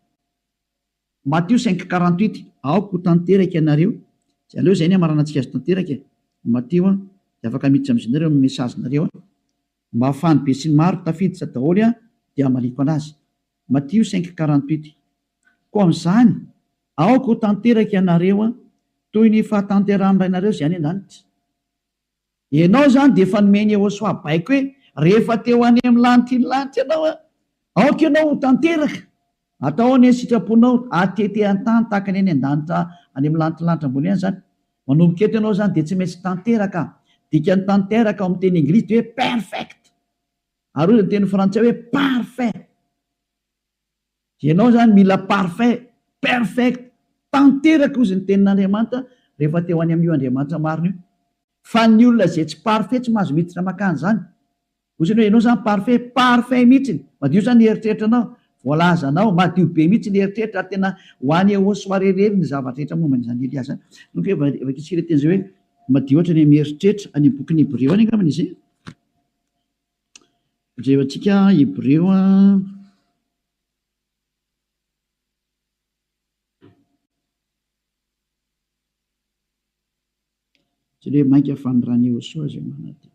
Matthieu 5:48. Aoko tanteraka ianareo. Aleo zay ny amaranantsika azy tanteraka. Matthieu dia afaka miditra amin'izy nareo mesazinareo mba hafany be sy maro tafiditra daholo dia amaliko anazy. Matthieu 5:48. Koa amin'izany aoko tanteraka ianareo toy ny fahatanteran'iranareo zay any an-danitra. Ianao zany dia efa nomeny Yehosoa baiko hoe rehefa teo any amin'ny lanitra iny lanitra ianao aoka ianao tanteraka. Atao ny sitraponao atete an-tany tahaka ny any an-danitra any amin'ny lanitra ambony any zany. Manomboka eto ianao zany dia tsy maintsy tanteraka. Dika ny tanteraka ao amin'ny teny anglisy dia hoe perfect. Ary ny teny frantsay hoe parfait. Ianao zany mila parfait, perfect, tanteraka ozy ny tenin'Andriamanitra rehefa teo any amin'io Andriamanitra marina io. Fa ny olona zay tsy parfait tsy mahazo miditra makany zany. Ozy hoe ianao zany parfait mihitsy. Madio zany eritreritra anao. Voalazanao madio be mihitsy ny eritreritra tena ho any Yehosoa rerely ny zavatra rehetra momba izany Elias zany. Donc efa kitsika teny zay hoe madio ohatra ny mieritreritra any bokin'ny Hébreu any angambany izy. Jevantsika Hébreu tsy hoe mainka fanirany Yehosoa zay manady.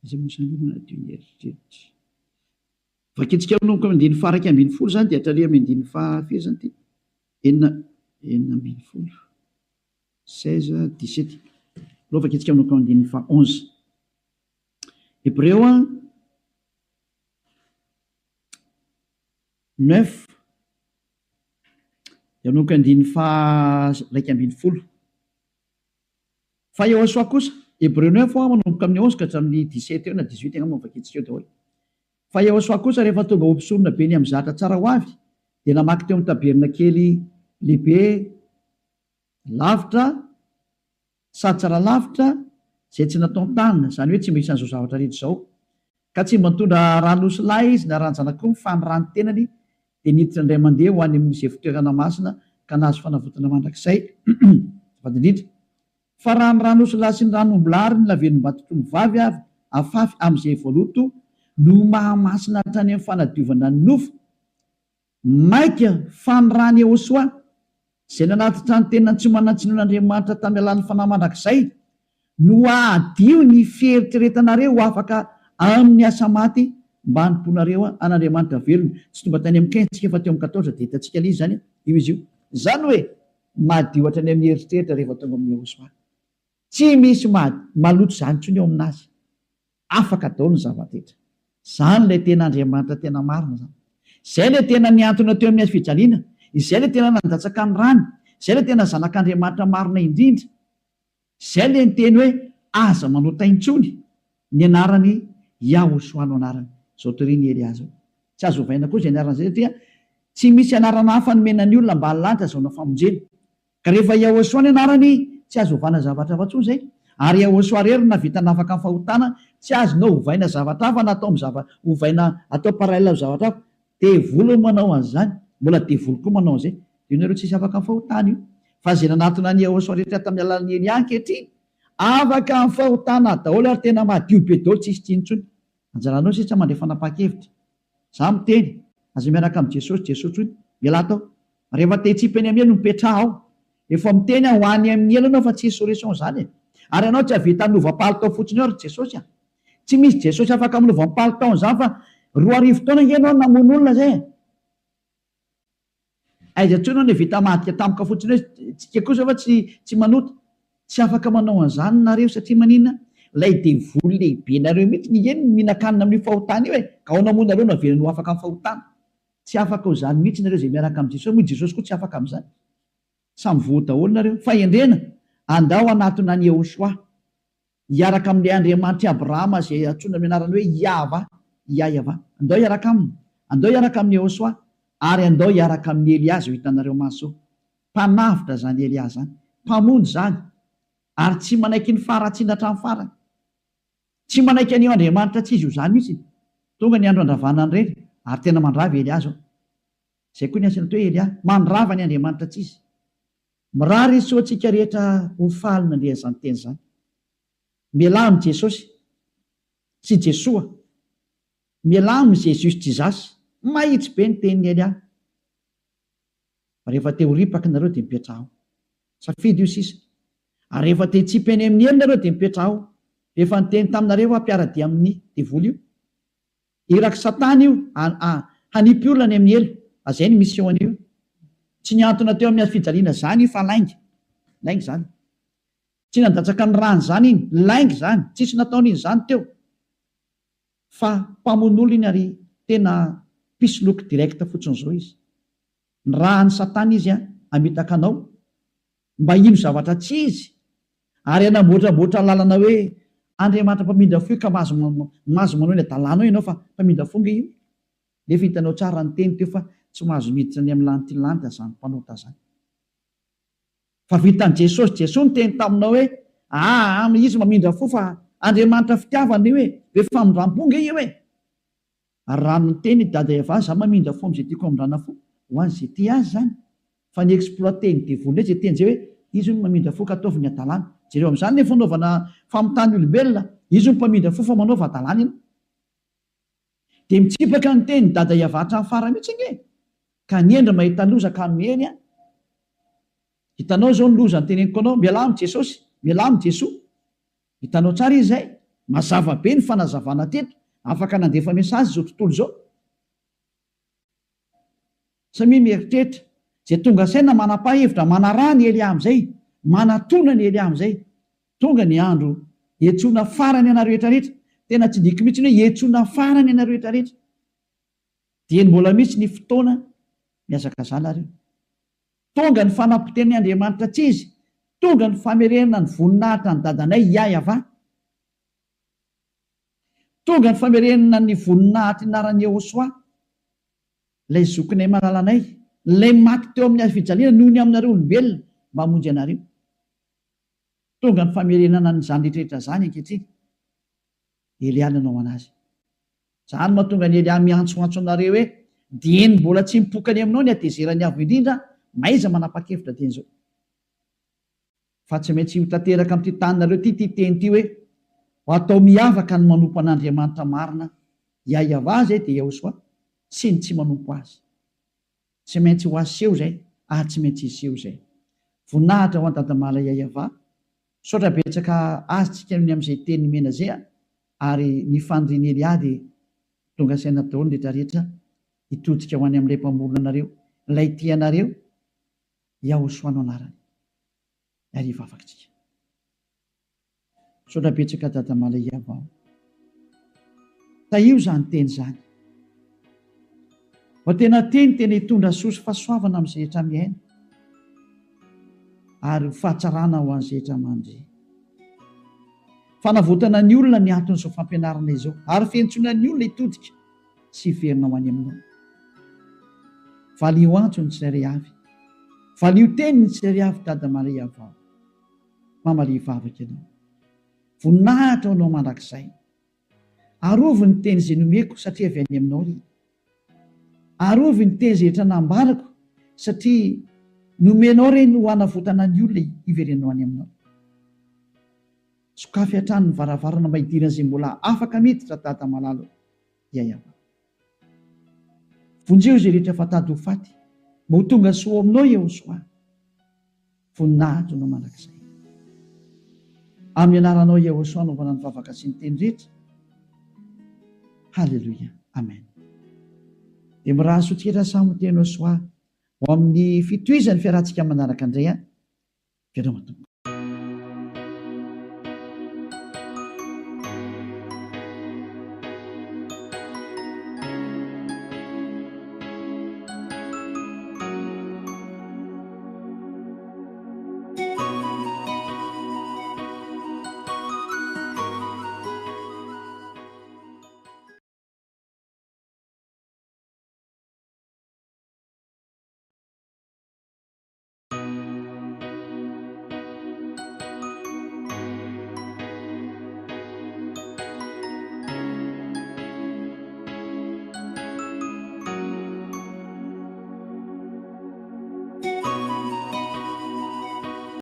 Zay moa manadio ny eritreritra. Vakitsika manomboka amin'ny andiny faha 1:20 zany dia hatrary amin'ny andiny faha firy zany ty? 4:40. 16:17. Aloha vakitsika manomboka amin'ny andiny faha 11. Hébreu 9 dia manomboka andiny faha 1:20. Fa Yehosoa kosa Hébreu 9 manomboka amin'ny 11 ka hatramin'ny 17 eo na 18 angamba vakitsika eo daholo. Fa Yehosoa kosa rehefa tonga ho mpisorona be ny amin'ny zatra tsara ho avy dia namaky teo amin'ny tabernakely lehibe lavitra sady tsara lavitra zay tsy natao tanina, zany hoe tsy misy an'izao zavatra rehetra izao. Ka tsy mba nitondra ranosy lahy izy na ranjan'akoho mifanirany tenany dia niditra indray mandeha ho any amin'izay fitoerana masina ka nahazo fanavotana mandrakizay. Vadindrindra fa raha ny ranosy lahy sy ny ranombolary ny lavenim-batotrony vavy afafy amin'izay voaloto no mahamasina hatrany amin'ny fanadiovana ny nofo maika fanirany Yehosoa zay nanatitra ny tenany tsy manantsinon'Andriamanitra tamin'ny alalan'ny fanahy mandrakizay no adio ny fieritreretanareo afaka amin'ny asa maty mba hanimponareo an'Andriamanitra velona. Tsy tomba tany amin'ny 15 fa teo amin'ny 14 dia hitantsika ilay zany io izy io. Zany hoe madio hatrany amin'ny eritreritra rehefa tonga amin'ny Yehosoa. Tsy misy maloto zany intsony eo aminazy. Afaka daholo ny zava-drehetra. Zany ilay tena Andriamanitra tena marina zany. Izay ilay tena niantona teo amin'ny fijaliana. Izay ilay tena nandatsaka ny rano. Izay ilay tena zanak'Andriamanitra marina indrindra. Izay ilay niteny hoe aza manota intsony ny anarany Yehosoa no anarany. Zao toriny Elias zao. Tsy azo ovaina koa izay anarana izay satria tsy misy anarana hafa nomenany olona mba halanitra zao na famonjena. Ka rehefa Yehosoa ny anarany tsy azo ovana zavatra hafa intsony zay. Ary Yehosoa rery navita nafaka amin'ny fahotana tsy azonao ovaina zavatra hafa na atao ovaina atao parallela amin'ny zavatra hafa. Devoly manao an'izany, mbola devoly koa manao an'izay. Io nareo tsisy afaka amin'ny fahotana io. Fa zay nanatona ny Yehosoa rehetra tamin'ny alalan'ny Elia ankehitriny afaka amin'ny fahotana daholo ary tena madio be daholo tsisy tsinontsony. Anjaranao sisa mandray fanapa-kevitra. Za miteny aza miaraka amin'ny Jesosy hoy miala tao. Rehefa te hitsipy any amin'ny elo mipetraha ao. Efa miteny ho any amin'ny elo anao fa tsy solution zany. Ary ianao tsy havita hanova-palitao fotsiny eo ary Jesosy. Tsy misy Jesosy afaka manova-palitao zany fa 2 taona ianao namono olona zay. Aiza intsony ianao vita madika tampoka fotsiny hoe tsika kosa fa tsy manota. Tsy afaka manao an'izany nareo satria maninona? Lay devoly lehibe nareo mihitsy ny eny mihinan-kanina amin'ny fahotana io ka ao namono nareo navelany ho afaka amin'ny fahotana. Tsy afaka ho zany mihitsy nareo zay miaraka amin'ny Jesosy. Moa Jesosy koa tsy afaka amin'izany. Samy voa daholo nareo. Fa endrena andao anatona ny Yehosoa hiaraka amin'ilay Andriamanitra Abrahama zay antsoina amin'ny anarany hoe Yahva. Andao hiaraka aminy. Andao hiaraka amin'ny Yehosoa ary andao hiaraka amin'ny Eliazy ho hitanareo masoa. Mpanavitra zany Eliazy zany, mpamonjy zany, ary tsy manaiky ny faratsiana hatramin'ny farany, tsy manaiky an'io Andriamanitra tsy izy io zany mihitsy. Tonga ny andro andravana ny reny ary tena mandravy Eliazy ao. Zay koa ny asany atao hoe Elia, mandrava ny Andriamanitra tsy izy. Mirary izy soantsika rehetra ho falina ndre zany teny zany. Mialamy Jesosy sy Jesoa, mialamy Jesus tsy zasy, mahitsy be ny tenin'ny Elia. Rehefa te ho ripaka nareo dia mipetraho, safidy io sisa. Ary rehefa te hitsipy eny amin'ny elo nareo dia mipetraho. Rehefa niteny taminareo ampiara-dia amin'ny devoly io, iraky Satana io hanipy olona ny amin'ny elo. Azay ny misy eo an'io. Tsy niantona teo amin'ny fijaliana zany io fa laingy zany. Tsy nandatsaka ny rany zany iny, laingy zany, tsisy nataon'iny zany teo. Fa mpamono iny ary tena pisoloky direkta fotsiny zao izy. Ny rahan'ny Satana izy amitaka anao mba ino zavatra tsy izy, ary anamboatraboatra lalana hoe Andriamanitra mpamindra fo ka mahazo manao ny adalàna ianao fa mpamindra fonga io. Nefa hitanao tsara ny teny teo fa tsy mahazo miditra ny amin'ny lanitra lanitra zany mpanota zany. Fa vitan'i Jesosy ny teny taminao hoe izy mamindra fo fa Andriamanitra fitiavana io hoe famindram-ponga io hoe. Ary raha ny teny dada Eva za mamindra fo am'izay tiako amindrana fo ho an'izay ty azy zany. Fa ny exploité ny devoly zay teny zay hoe izy no mamindra fo ka ataovy ny adalàna. Jereo amin'izany ny fanaovana famotany olombelona, izy no mpamindra fo fa manaova adalàna ino. Dia mitsipaka ny teny dada Eva hatramin'ny farany mihitsy nge. Ka niendra mahita loza ka miheny hitanao zao ny loza ny teneniko anao, mialamy Jesosy, mialamy Jesoa. Hitanao tsara izy zay, mazava be ny fanazavana teto, afaka nandefa mesazy zao tontolo zao. Samy mieritreritra zay tonga saina manapa-hevitra, manaraha ny Elia amin'izay, manatona ny Elia amin'izay. Tonga ny andro hiantsoana farany anareo rehetra rehetra. Tena tsy diko mihitsy hoe hiantsoana farany anareo rehetra rehetra. Dia mbola mihitsy ny fotoana miazaka zanareo. Tonga ny fanapoteny Andriamanitra tsy izy, tonga ny famerenana ny voninahitra ny dadanay Iava, tonga ny famerenana ny voninahitra inaran'ny Yehosoa, ilay zokinay malalanay, ilay maty teo amin'ny fijaliana noho ny aminareo olombelona mba hamonjy anareo. Tonga ny famerenana ny zany rehetrarehetra zany ankehitriny. Elia nanao anazy. Zany mahatonga ny Elia miantsoantso anareo hoe dieny mbola tsy mipokany aminao ny atezerany avo indrindra, maiza manapa-kevitra teny zao. Fa tsy maintsy ho tanteraka amin'ity taninareo ty teny ty hoe ho atao miavaka ny manompo an'Andriamanitra marina, Iava zay dia Yehosoa, sy ny tsy manompo azy. Tsy maintsy ho aseho zay, tsy maintsy iseho zay. Voninahitra ho an-dadamala Iava, saotra betsaka azontsika ny amin'izay teny mena zay, ary ny fandriany Elia dia tonga saina daholo ny rehetrarehetra hitodika ho any amin'ilay mpamorona anareo, ilay tianareo, Yehosoa no anarany. Ary vavakantsika. Saotra betsaka dadamala Iava. Taio zany teny zany. Fa tena tena hitondra soa sy fahasoavana amin'izay rehetra miaina. Ary fahatsarana ho an'izay rehetra mandry. Fanavotana ny olona ny anton'izao fampianarana izao, ary fiantsoana ny olona hitodika sy hiverina ho any aminao. Valio antso ny tsirairay avy, valio teny ny tsirairay avy dadamala Iava. Mamalia vavaka ianao, voninahitra ho anao mandrakizay. Arovy ny teny izay nomeko satria avy any aminao ry. Arovy ny teny izay rehetra nambarako satria nomenao reny ho hanavotana ny olona hiverenao any aminao. Sokafy hatrany ny varavarana mba hidirana izay mbola afaka miditra dada malalo Iava. Vonjeo izay rehetra fatady ho faty, mba ho tonga soa aminao Yehosoa. Voninahitra no mandrakizay. Amin'ny anaranao Yehosoa anaovana ny vavaka sy ny teny rehetra. Halleluia. Amen. Dia mirahaso tsika samy teny Yehosoa ho amin'ny fitohizany fiarahantsika manaraka indray. Fiarahana.